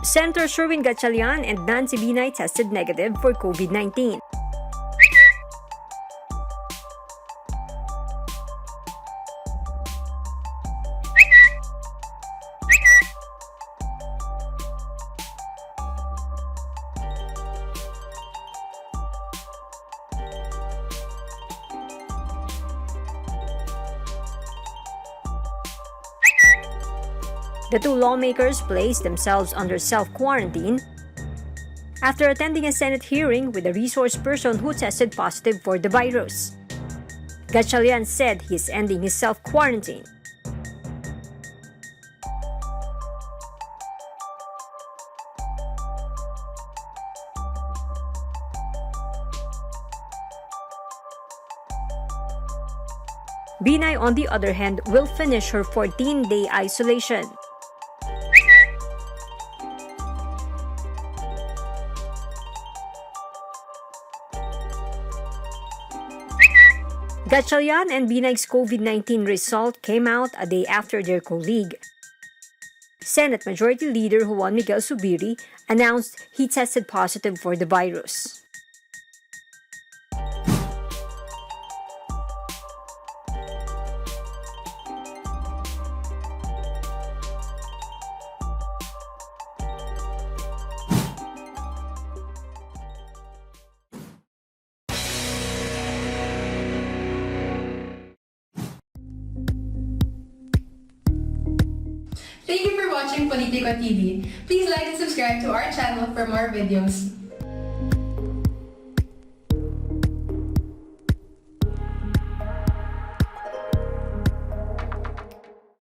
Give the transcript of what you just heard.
Senator Sherwin Gatchalian and Binay tested negative for COVID-19. The two lawmakers placed themselves under self-quarantine after attending a Senate hearing with a resource person who tested positive for the virus. Gatchalian said he's ending his self-quarantine. Binay, on the other hand, will finish her 14-day isolation. Gatchalian and Binay's COVID-19 result came out a day after their colleague, Senate Majority Leader Juan Miguel Zubiri, announced he tested positive for the virus. Thank you for watching Politico TV. Please like and subscribe to our channel for more videos.